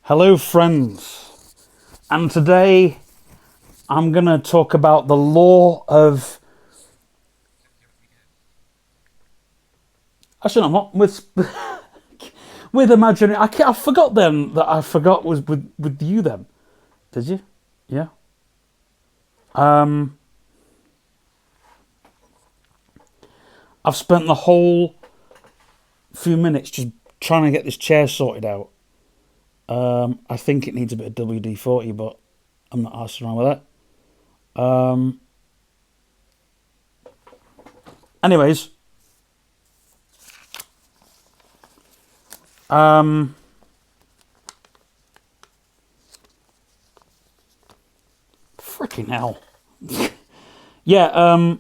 Hello, friends. And today I'm going to talk about the law of. Actually, I'm not with with imaginary. I forgot then that I forgot was with you then. Did you? Yeah. Um, I've spent the whole few minutes just trying to get this chair sorted out. I think it needs a bit of WD-40, but I'm not arsing around with that. Anyways, um, freaking hell. Yeah.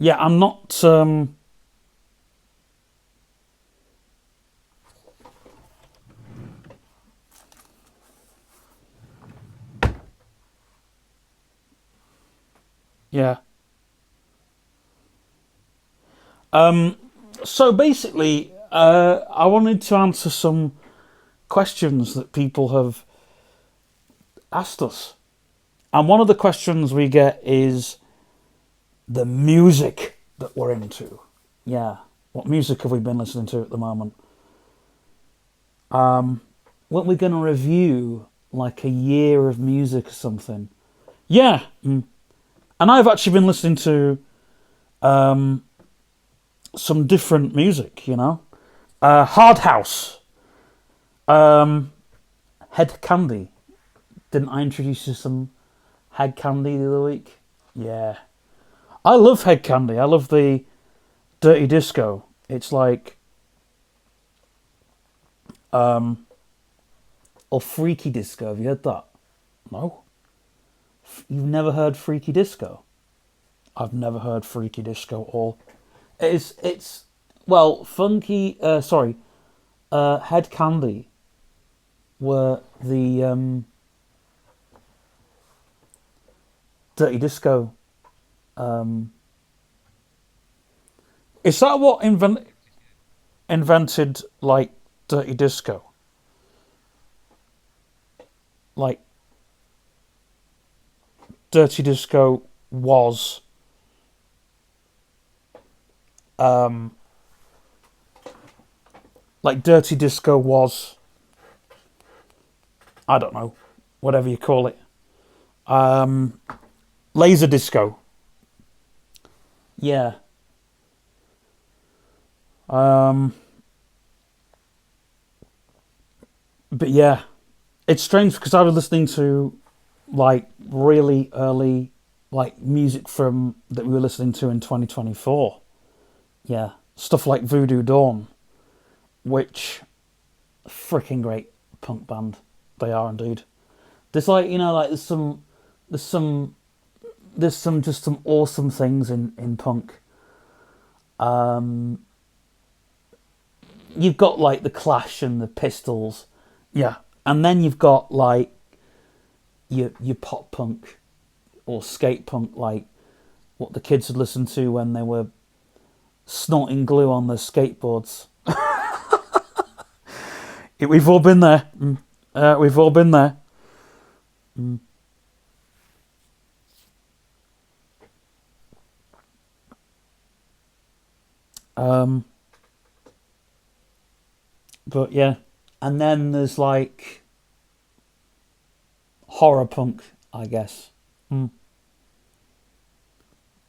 Yeah. I'm not. Yeah. So basically, I wanted to answer some questions that people have asked us. And one of the questions we get is the music that we're into. Yeah. What music have we been listening to at the moment? Weren't we going to review like a year of music or something? Yeah. And I've actually been listening to some different music, Hard House, Head Candy. Didn't I introduce you to some Head Candy the other week? Yeah. I love Head Candy. I love the Dirty Disco. It's like, or Freaky Disco. Have you heard that? No? You've never heard Freaky Disco? I've never heard Freaky Disco or it's well, Head Candy were the Dirty Disco. Is that what invented like Dirty Disco? Like Dirty Disco was like Dirty Disco was, I don't know, whatever you call it. Laser Disco. Yeah. But yeah, it's strange because I was listening to like really early like music from that we were listening to in 2024. Yeah, stuff like Voodoo Dawn, which freaking great punk band they are indeed. There's like like there's some just some awesome things in punk. You've got like the Clash and the Pistols, yeah, and then you've got like your pop punk or skate punk, like what the kids would listen to when they were snorting glue on their skateboards. We've all been there. We've all been there. Um, but yeah, and then there's like horror punk, I guess.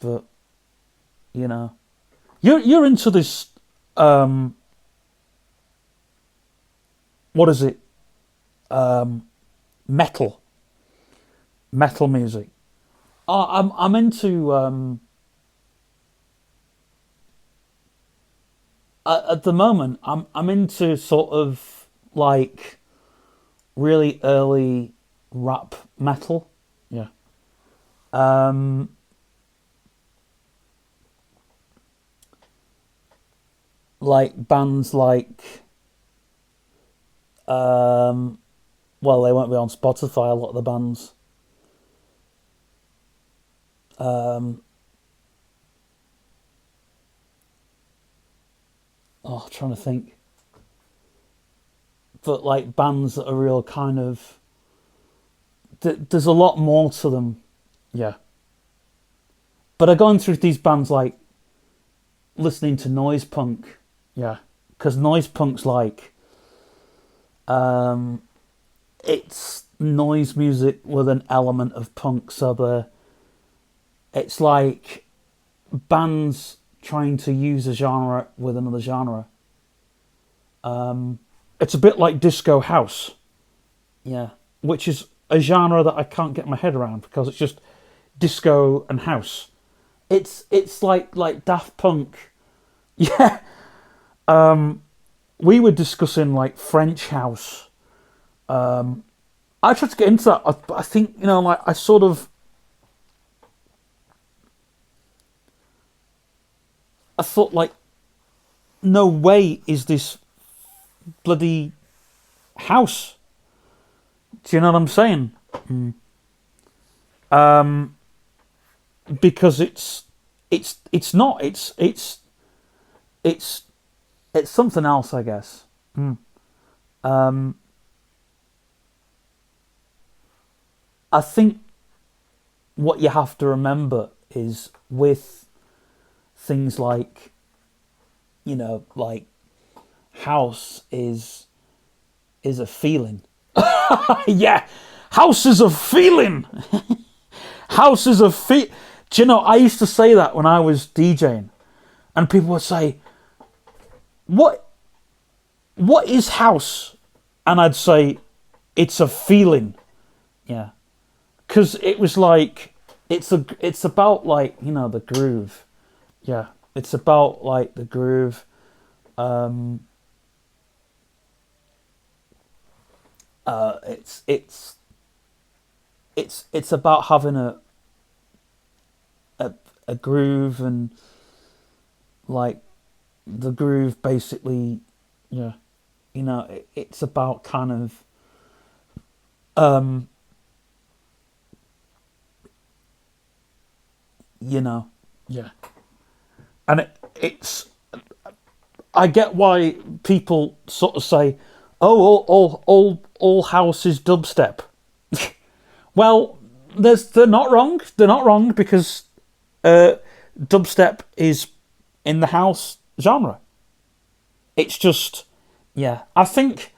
But you know, you're into this. What is it? Metal, metal music. I'm into. At the moment, I'm into sort of like really early rap metal. Yeah. Um, like bands like well, they won't be on Spotify. A lot of the bands. Um, trying to think. But like bands that are real kind of, there's a lot more to them, yeah. But I've gone through these bands like listening to noise punk, yeah, because noise punk's like, it's noise music with an element of punk, so it's like bands trying to use a genre with another genre. It's a bit like disco house, yeah, which is a genre that I can't get my head around because it's just disco and house. It's like Daft Punk, yeah. We were discussing like French house. I tried to get into that. I think like I thought like, no way is this bloody house. Do you know what I'm saying? Because it's not. It's something else, I guess. I think what you have to remember is with things like, like house is a feeling. Yeah, house is a feeling. House is a feel. Do you know? I used to say that when I was DJing, and people would say, "What is house?" And I'd say, "It's a feeling." Yeah, because it was like it's about like the groove. Yeah, it's about like the groove. It's about having a groove, and like the groove basically, yeah, it's about kind of yeah, and it's I get why people sort of say, oh, all house is dubstep. Well, they're not wrong. They're not wrong because dubstep is in the house genre. It's just, yeah. I think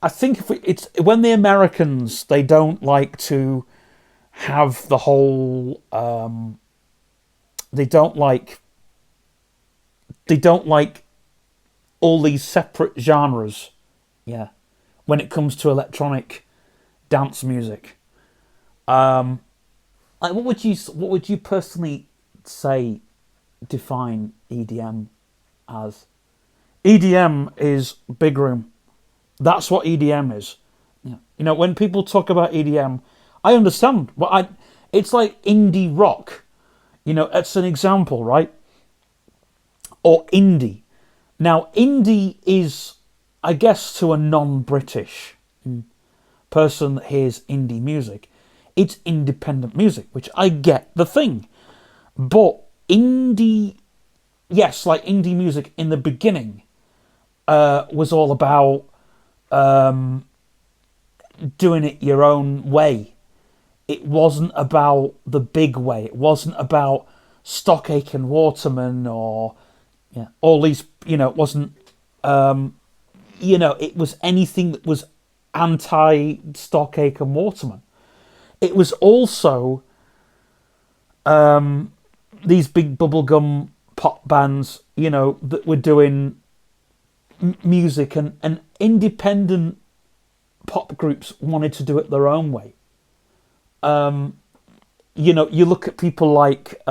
if it's when the Americans, they don't like to have the whole. They don't like all these separate genres. Yeah, when it comes to electronic dance music. Like what would you personally say define EDM as? EDM is big room. That's what EDM is. Yeah. When people talk about EDM, I understand. It's like indie rock. It's an example, right? Or indie. Now, indie is, I guess, to a non-British person that hears indie music, it's independent music, which I get the thing. But indie, yes, like indie music in the beginning was all about doing it your own way. It wasn't about the big way. It wasn't about Stock Aitken Waterman or all these. It wasn't. It was anything that was anti Stock Aitken Waterman. It was also these big bubblegum pop bands, that were doing music, and independent pop groups wanted to do it their own way. You look at people like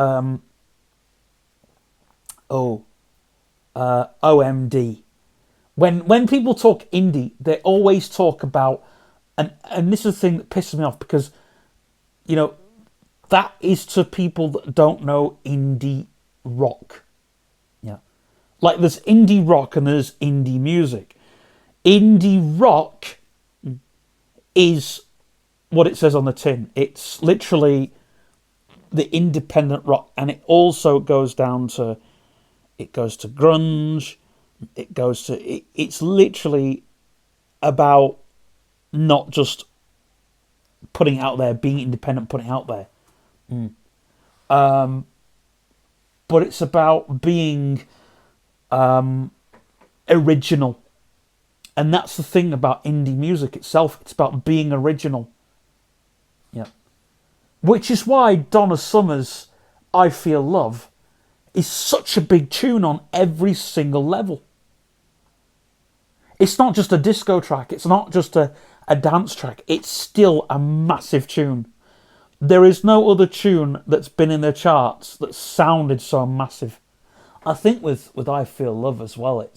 OMD. When people talk indie, they always talk about, and this is the thing that pisses me off, because that is to people that don't know indie rock. Yeah, like there's indie rock and there's indie music. Indie rock is what it says on the tin. It's literally the independent rock, and it also goes down to, it goes to grunge, it goes to, it's literally about not just putting it out there, being independent, putting it out there. But it's about being original. And that's the thing about indie music itself. It's about being original. Yeah. Which is why Donna Summer's I Feel Love is such a big tune on every single level. It's not just a disco track. It's not just a dance track. It's still a massive tune. There is no other tune that's been in the charts that sounded so massive. I think with I Feel Love as well,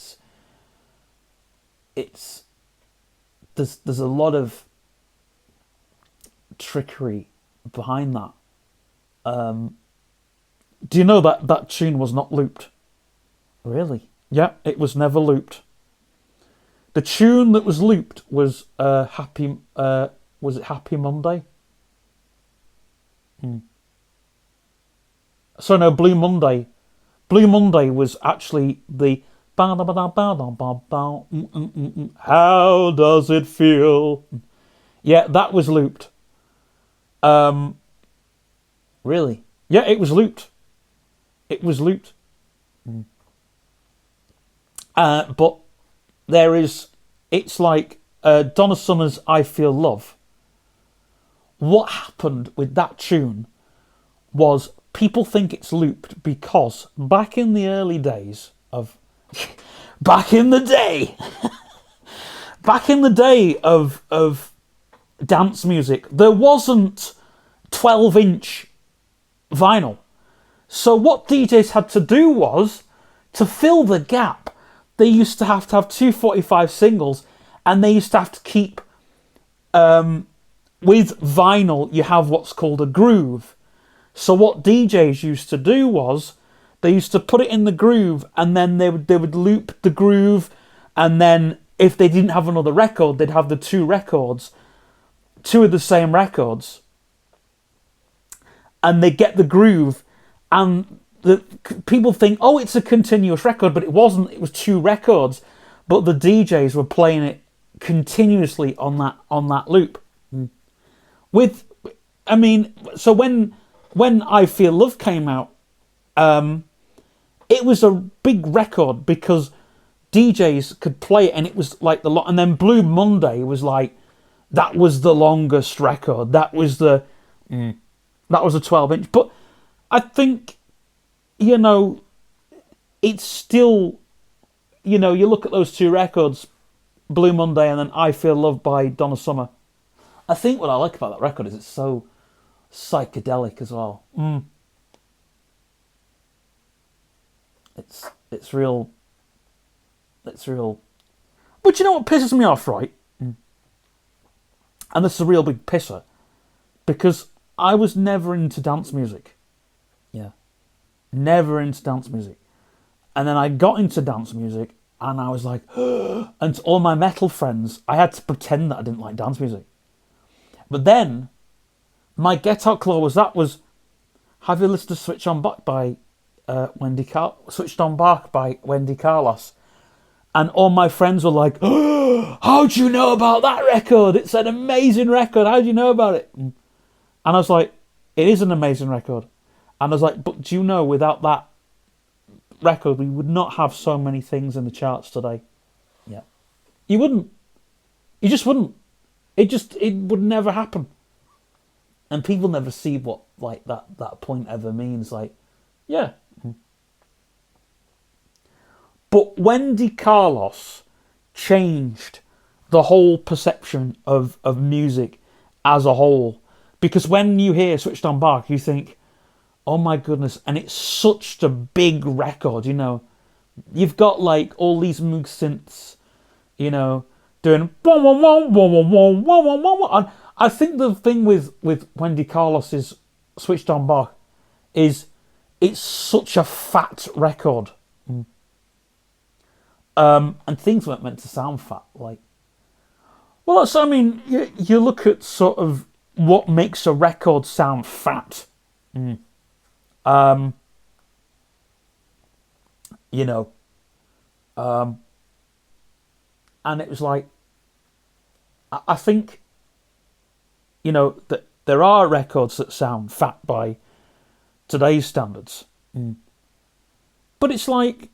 there's a lot of trickery behind that. Do you know that tune was not looped? Really? Yeah, it was never looped. The tune that was looped was Happy. Was it Happy Monday? So no, Blue Monday. Blue Monday was actually the how does it feel? Yeah, that was looped. Really? Yeah, it was looped. It was looped. But there is, it's like Donna Summer's I Feel Love. What happened with that tune was people think it's looped because back in the early days of back in the day of dance music, there wasn't 12-inch vinyl. So what DJs had to do was, to fill the gap, they used to have 245 singles, and they used to have to keep with vinyl you have what's called a groove. So what DJs used to do was they used to put it in the groove, and then they would loop the groove, and then if they didn't have another record, they'd have the two of the same records, and they get the groove, and people think, oh, it's a continuous record, but it wasn't. It was two records, but the DJs were playing it continuously on that loop. So when I Feel Love came out, it was a big record because DJs could play it, and it was like and then Blue Monday was like, that was the longest record. That was the 12-inch. But I think, it's still, you look at those two records, Blue Monday and then I Feel Love by Donna Summer. I think what I like about that record is it's so psychedelic as well. It's real. But you know what pisses me off, right? And this is a real big pisser, because I was never into dance music. Yeah. Never into dance music. And then I got into dance music, and I was like, and to all my metal friends, I had to pretend that I didn't like dance music. But then, my Get Out clause was, have you listened to Switched On Bach by Wendy Carlos? And all my friends were like, oh, how do you know about that record? It's an amazing record. How do you know about it? And I was like, it is an amazing record. And I was like, but do you know, without that record, we would not have so many things in the charts today. Yeah. You wouldn't. You just wouldn't. It would never happen. And people never see what like that point ever means. Like, yeah. But Wendy Carlos changed the whole perception of music as a whole. Because when you hear Switched On Bach, you think, oh my goodness, and it's such a big record, You've got like all these Moog synths, doing wah, wah, wah, wah, wah, wah, wah, wah, wah, wah. And I think the thing with Wendy Carlos's Switched On Bach is it's such a fat record. And things weren't meant to sound fat. Like, well, you look at sort of what makes a record sound fat. Um, you know, and it was like, I think, that there are records that sound fat by today's standards. But it's like,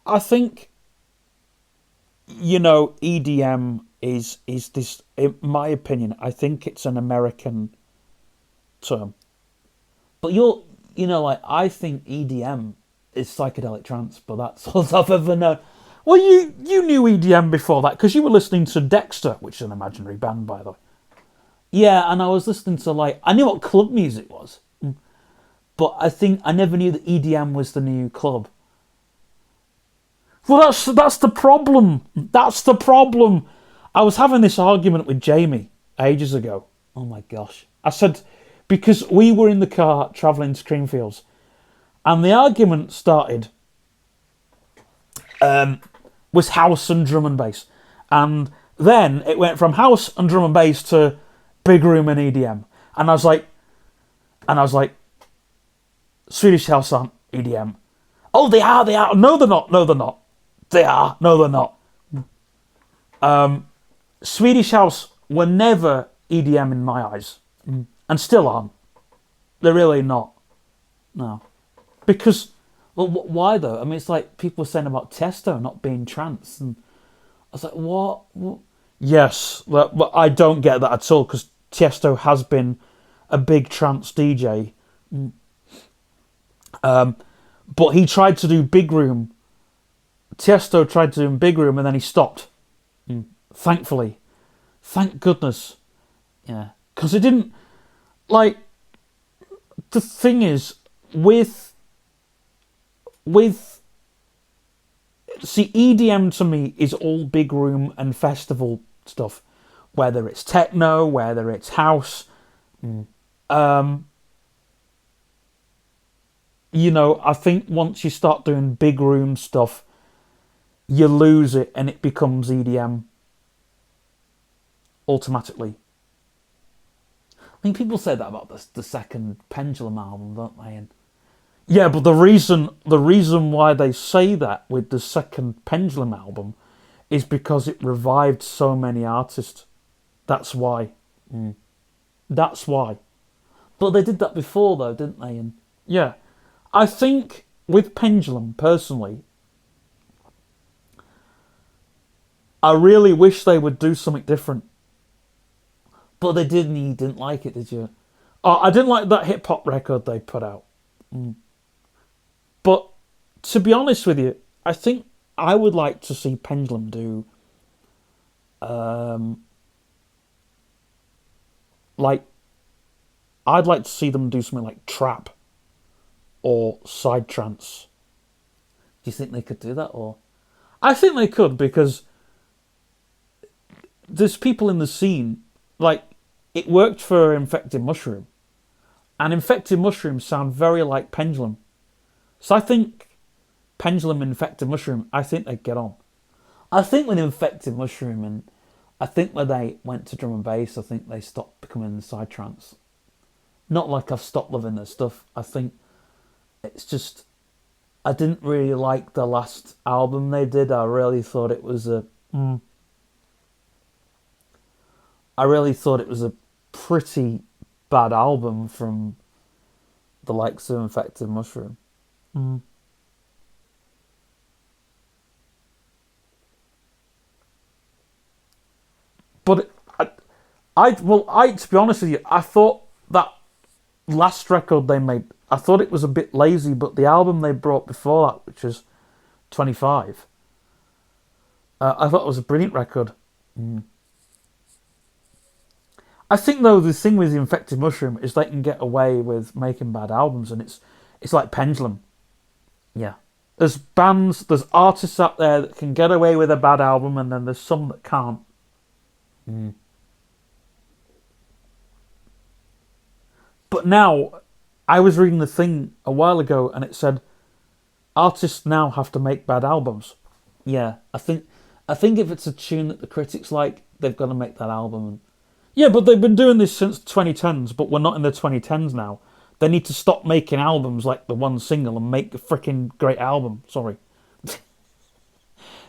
I think, EDM is this, in my opinion, I think it's an American term. But like, I think EDM is psychedelic trance, but that's all I've ever known. Well, you knew EDM before that because you were listening to Dexter, which is an imaginary band, by the way. Yeah, and I was listening to, I knew what club music was, but I think I never knew that EDM was the new club. Well, that's the problem. That's the problem. I was having this argument with Jamie ages ago. Oh my gosh. I said, because we were in the car travelling to Creamfields, and the argument started was house and drum and bass. And then it went from house and drum and bass to big room and EDM. And I was like, Swedish house aren't EDM. Oh, they are. No, they're not. They are. No, they're not. Swedish house were never EDM in my eyes. And still aren't. They're really not. No. Because, well, why though? I mean, it's like people were saying about Tiesto not being trance. And I was like, what? Yes. But I don't get that at all because Tiesto has been a big trance DJ. But he tried to do big room. Tiesto tried to do big room and then he stopped. Thankfully. Thank goodness. Yeah. Because it didn't... Like, the thing is, with... See, EDM to me is all big room and festival stuff. Whether it's techno, whether it's house. I think once you start doing big room stuff, you lose it and it becomes EDM automatically. I mean, people say that about the second Pendulum album, don't they? And yeah, but the reason why they say that with the second Pendulum album is because it revived so many artists. That's why. That's why. But they did that before, though, didn't they? And yeah, I think with Pendulum, personally, I really wish they would do something different. But they didn't. You didn't like it, did you? Oh, I didn't like that hip hop record they put out. But to be honest with you, I think I would like to see Pendulum do, I'd like to see them do something like trap or psytrance. Do you think they could do that? Or I think they could, because there's people in the scene, like, it worked for Infected Mushroom, and Infected Mushroom sound very like Pendulum. So I think Pendulum and Infected Mushroom, I think they'd get on. I think with Infected Mushroom, and I think when they went to drum and bass, I think they stopped becoming psytrance. Not like I've stopped loving their stuff. I think it's just, I didn't really like the last album they did. I really thought it was a pretty bad album from the likes of Infected Mushroom. But I to be honest with you, I thought that last record they made, I thought it was a bit lazy, but the album they brought before that, which was 25, I thought it was a brilliant record. I think, though, the thing with the Infected Mushroom is they can get away with making bad albums, and it's like Pendulum. Yeah. There's bands, there's artists out there that can get away with a bad album, and then there's some that can't. But now, I was reading the thing a while ago, and it said artists now have to make bad albums. Yeah, I think if it's a tune that the critics like, they've got to make that album. Yeah, but they've been doing this since 2010s, but we're not in the 2010s now. They need to stop making albums like the one single and make a freaking great album. Sorry.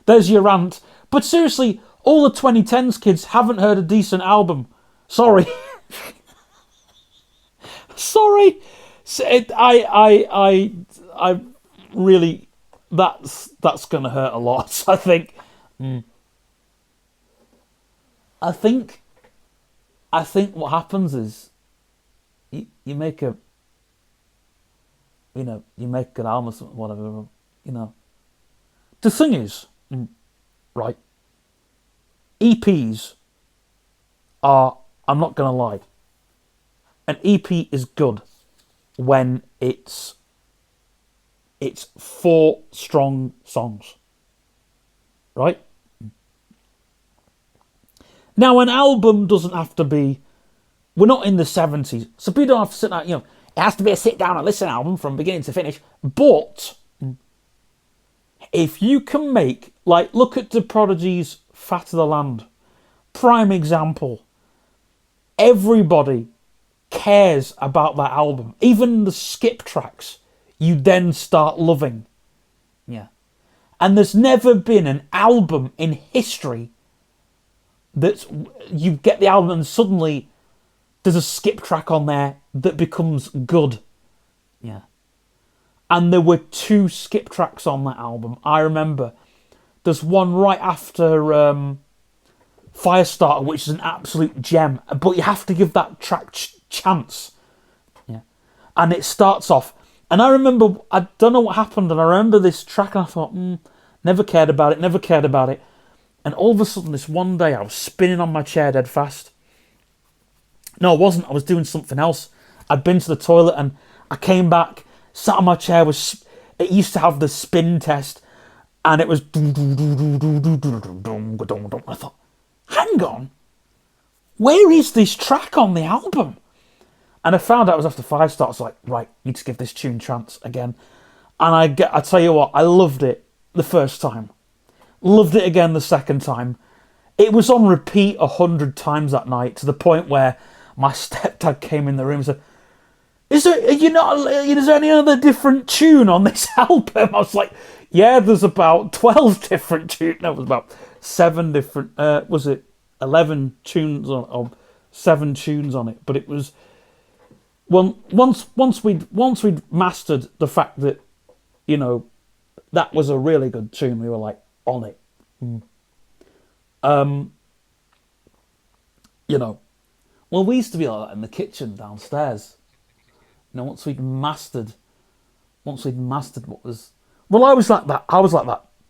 There's your rant. But seriously, all the 2010s kids haven't heard a decent album. Sorry. Sorry. I really, that's gonna hurt a lot. I think. I think. I think what happens is, you make a, you make an album or something, whatever. You know. The thing is, right? EPs are. I'm not gonna lie. An EP is good when it's 4 strong songs, right? Now, an album doesn't have to be. We're not in the 70s, so people don't have to sit down. It has to be a sit down and listen album from beginning to finish. But if you can make, like, look at the Prodigy's "Fat of the Land," prime example. Everybody cares about that album, even the skip tracks. You then start loving. Yeah. And there's never been an album in history that you get the album and suddenly there's a skip track on there that becomes good. Yeah. And there were 2 skip tracks on that album. I remember there's one right after Firestarter, which is an absolute gem, but you have to give that track chance. Yeah. And it starts off, and I remember, I don't know what happened, and I remember this track and I thought, never cared about it. And all of a sudden, this one day, I was spinning on my chair dead fast. No, I wasn't. I was doing something else. I'd been to the toilet and I came back, sat on my chair. It used to have the spin test, and it was. I thought, hang on, where is this track on the album? And I found out it was after Firestarter. I was like, right, need to give this tune a chance again. And I tell you what, I loved it the first time. Loved it again the second time. It was on repeat 100 times that night, to the point where my stepdad came in the room and said, is there any other different tune on this album? I was like, yeah, there's about 12 different tunes. No, it was about 7 different, was it 11 tunes or 7 tunes on it? But it was, well, once we'd mastered the fact that, that was a really good tune, we were like on it. Well, we used to be like that in the kitchen downstairs. Once we'd mastered what was. Well, I was like that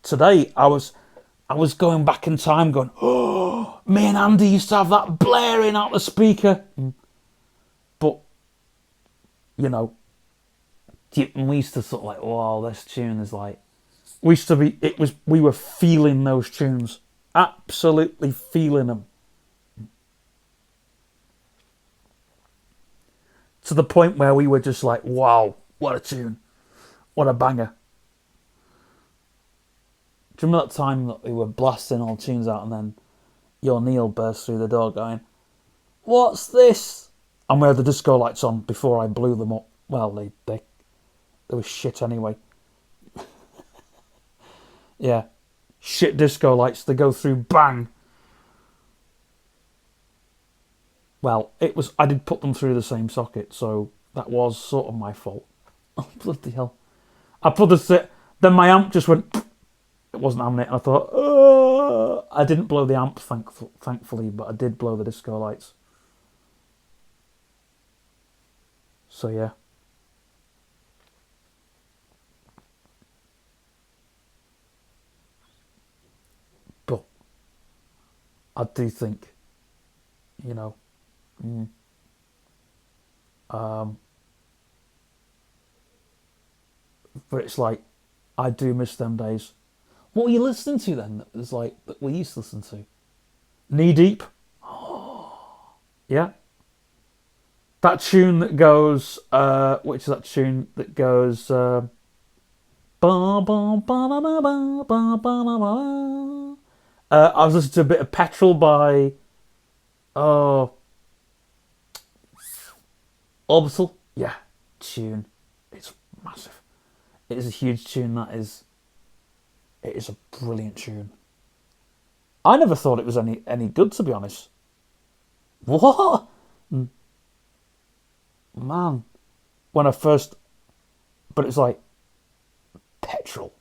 today. I was going back in time, going, oh, me and Andy used to have that blaring out the speaker. But we used to sort of like, wow, this tune is like. We were feeling those tunes, absolutely feeling them. To the point where we were just like, wow, what a tune. What a banger. Do you remember that time that we were blasting all tunes out and then your Neil burst through the door going, what's this? And we had the disco lights on before I blew them up. Well, they were shit anyway. Yeah. Shit disco lights, they go through, bang. Well, I did put them through the same socket, so that was sort of my fault. Oh, bloody hell. Then my amp just went, it wasn't having it, and I thought, I didn't blow the amp, thankfully, but I did blow the disco lights. So, yeah. But I do think, but it's like, I do miss them days. What were you listening to then? That was like that we used to listen to. Knee Deep. Oh, yeah. That tune that goes. Which is that tune that goes? I was listening to a bit of Petrol by. Oh, Orbital, yeah, tune. It's massive. It is a huge tune. That is. It is a brilliant tune. I never thought it was any good, to be honest. What? Man, when I first, but it's like petrol.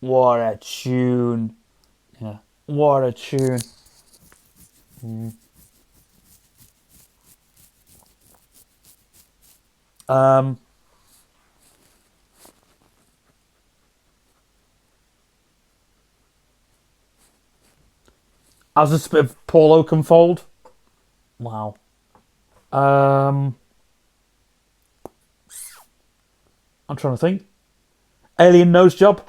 What a tune! Yeah, what a tune. Um, as a bit of Paul Oakenfold. Wow. Um, I'm trying to think. Alien Nose Job.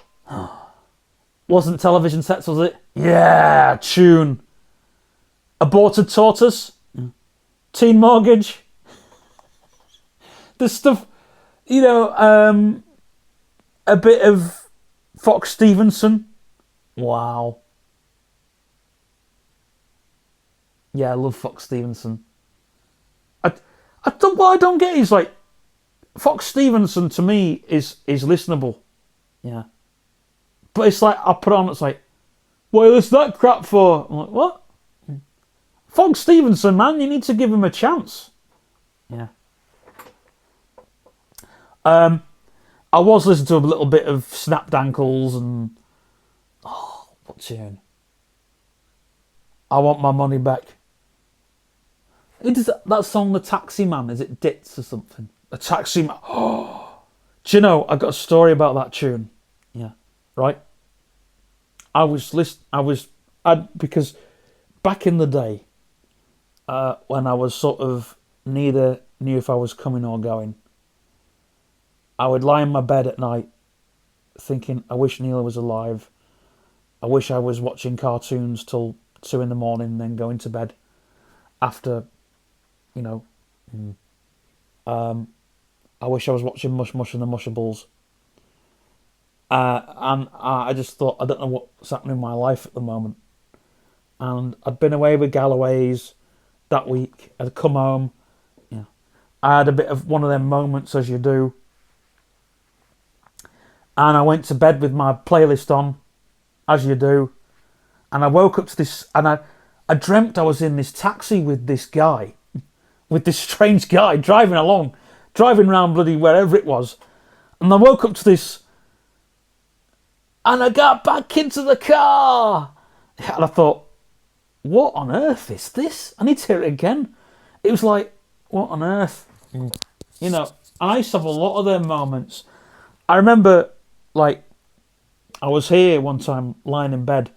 Wasn't television sets, was it? Yeah, tune. Aborted Tortoise. Teen Mortgage. The stuff, a bit of Fox Stevenson. Wow. Yeah, I love Fox Stevenson. What I don't get is like Fox Stevenson to me is listenable. Yeah. But it's like I put on, it's like, what is that crap for? I'm like, what? Fox Stevenson, man, you need to give him a chance. Yeah. I was listening to a little bit of Snapped Ankles and what tune? I Want My Money Back. Who does that song, The Taxi Man? Is it Ditz or something? The Taxi Man. Oh, do you know? I got a story about that tune. Yeah, right. Because back in the day, when I was sort of neither knew if I was coming or going, I would lie in my bed at night thinking, I wish Neil was alive. I wish I was watching cartoons till 2 a.m, and then going to bed after, you know. I wish I was watching Mush Mush and the Mushables. And I just thought, I don't know what's happening in my life at the moment. And I'd been away with Galloways that week. I'd come home. Yeah, I had a bit of one of them moments, as you do. And I went to bed with my playlist on, as you do. And I woke up to this, and I dreamt I was in this taxi with this guy, with this strange guy driving around bloody wherever it was. And I woke up to this, and I got back into the car. And I thought, what on earth is this? I need to hear it again. It was like, what on earth? You know, I used to have a lot of them moments. I remember, like, I was here one time lying in bed,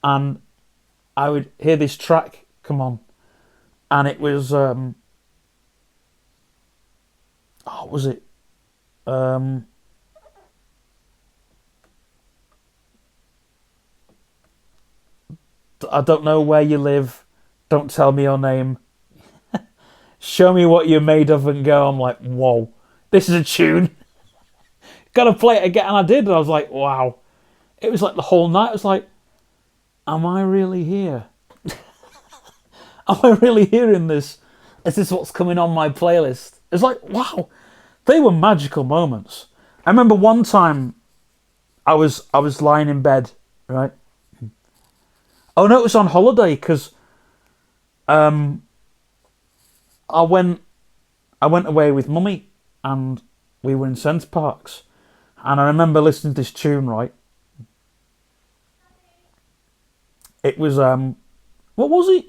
and I would hear this track come on, and it was, what was it? I don't know where you live. Don't tell me your name. Show me what you're made of and go. I'm like, whoa, this is a tune. Gotta play it again. And I did. And I was like, wow. It was like the whole night. I was like, am I really here? Am I really hearing this? Is this what's coming on my playlist? It's like, wow. They were magical moments. I remember one time I was lying in bed, right? Oh no, it was on holiday because I went away with Mummy and we were in Centre Parks, and I remember listening to this tune, right? It was what was it?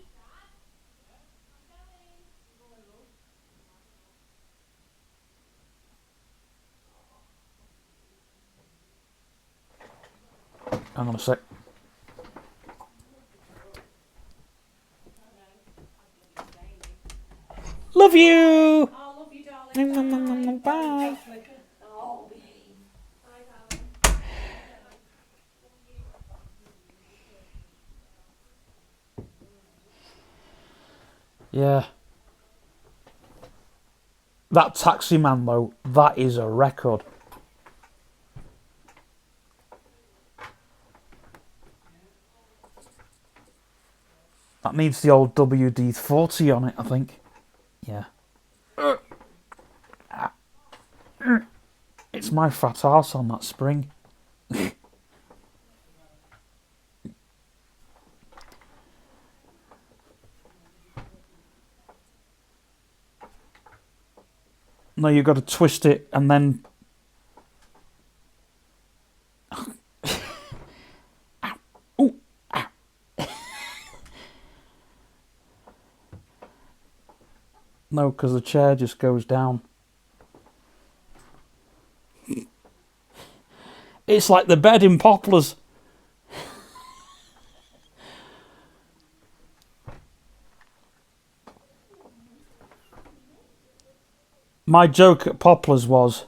Hang on a sec. Love you. I love you, darling. Bye. Oh, Yeah. That Taxi Man, though, that is a record. That needs the old WD-40 on it, I think. Yeah. It's my fat arse on that spring. No, you've got to twist it and then... Ooh. No, because the chair just goes down. It's like the bed in Poplars. My joke at Poplars was...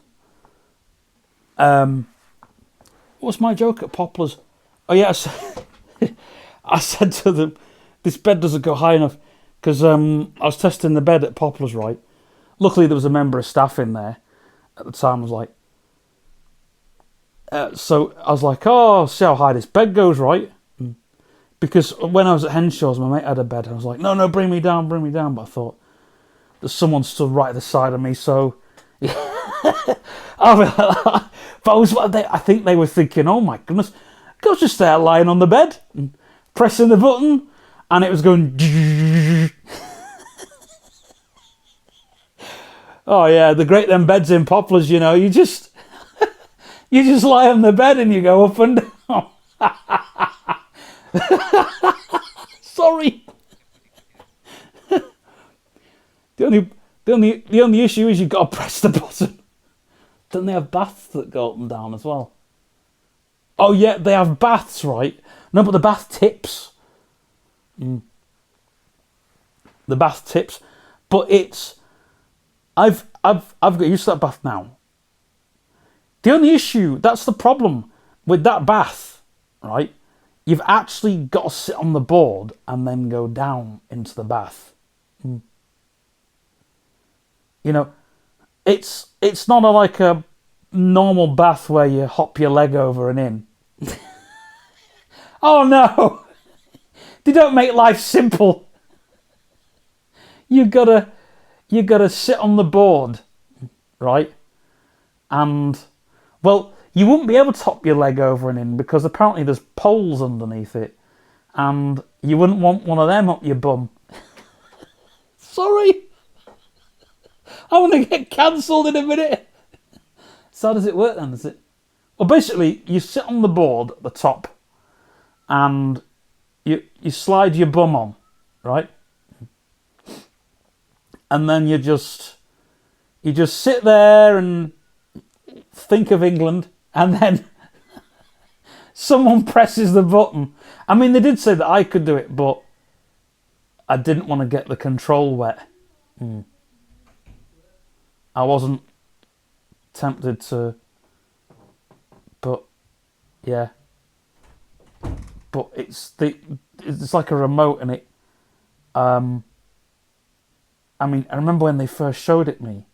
what's my joke at Poplars? Oh yeah, I said to them, this bed doesn't go high enough, because I was testing the bed at Poplars, right? Luckily there was a member of staff in there at the time. I was like, so I was like, oh, see how high this bed goes, right? Because when I was at Henshaw's, my mate had a bed, and I was like, no, bring me down. But I thought, there's someone stood right at the side of me, so... but I think they were thinking, oh my goodness, I was just there lying on the bed, and pressing the button, and it was going... Oh yeah, the great them beds in Poplars, you know, you just lie on the bed and you go up and down. Sorry. The only issue is you've got to press the button. Don't they have baths that go up and down as well? Oh yeah, they have baths, right? No, but the bath tips. The bath tips, but it's... I've got used to that bath now. The only issue, that's the problem with that bath, right? You've actually got to sit on the board and then go down into the bath. You know, it's not like a normal bath where you hop your leg over and in. Oh no! They don't make life simple. You gotta sit on the board, right? And, well, you wouldn't be able to hop your leg over and in because apparently there's poles underneath it, and you wouldn't want one of them up your bum. Sorry, I'm gonna get cancelled in a minute. So how does it work then? Is it? Well, basically, you sit on the board at the top, and you slide your bum on, right? And then you just sit there and think of England, and then someone presses the button. I mean, they did say that I could do it, but I didn't want to get the control wet. I wasn't tempted to, but yeah. But it's like a remote, and it. I mean, I remember when they first showed it me.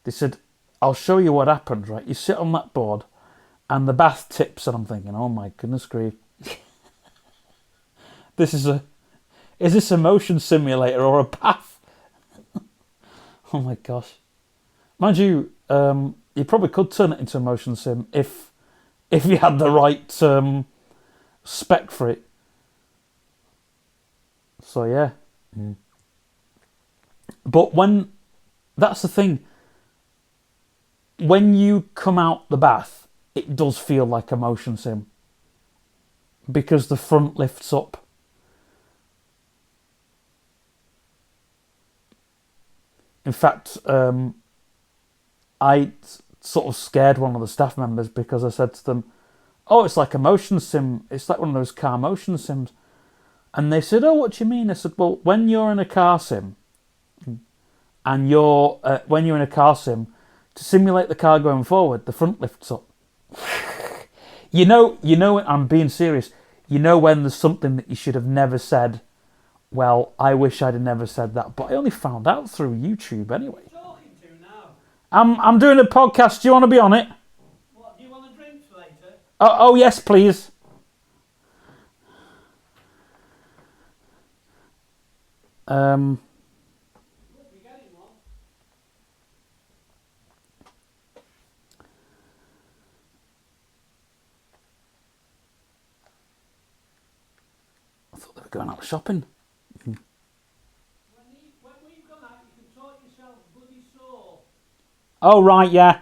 They said, "I'll show you what happens." Right, you sit on that board, and the bath tips, and I'm thinking, "Oh my goodness grief, is this a motion simulator or a bath?" Oh my gosh. Mind you, you probably could turn it into a motion sim if you had the right spec for it. So yeah. But that's the thing. When you come out the bath, it does feel like a motion sim because the front lifts up. In fact, I sort of scared one of the staff members because I said to them, "Oh, it's like a motion sim. It's like one of those car motion sims." And they said, "Oh, what do you mean?" I said, "Well, when you're in a car sim, and when you're in a car sim, to simulate the car going forward, the front lifts up." You know, I'm being serious. You know when there's something that you should have never said. Well, I wish I'd have never said that, but I only found out through YouTube anyway. Talking to now. I'm doing a podcast. Do you want to be on it? What, do you want a drink later? Oh yes, please. We'll be getting one. thought they were going out shopping. When we've gone out, you can talk yourself bloody sore. Oh, right, yeah.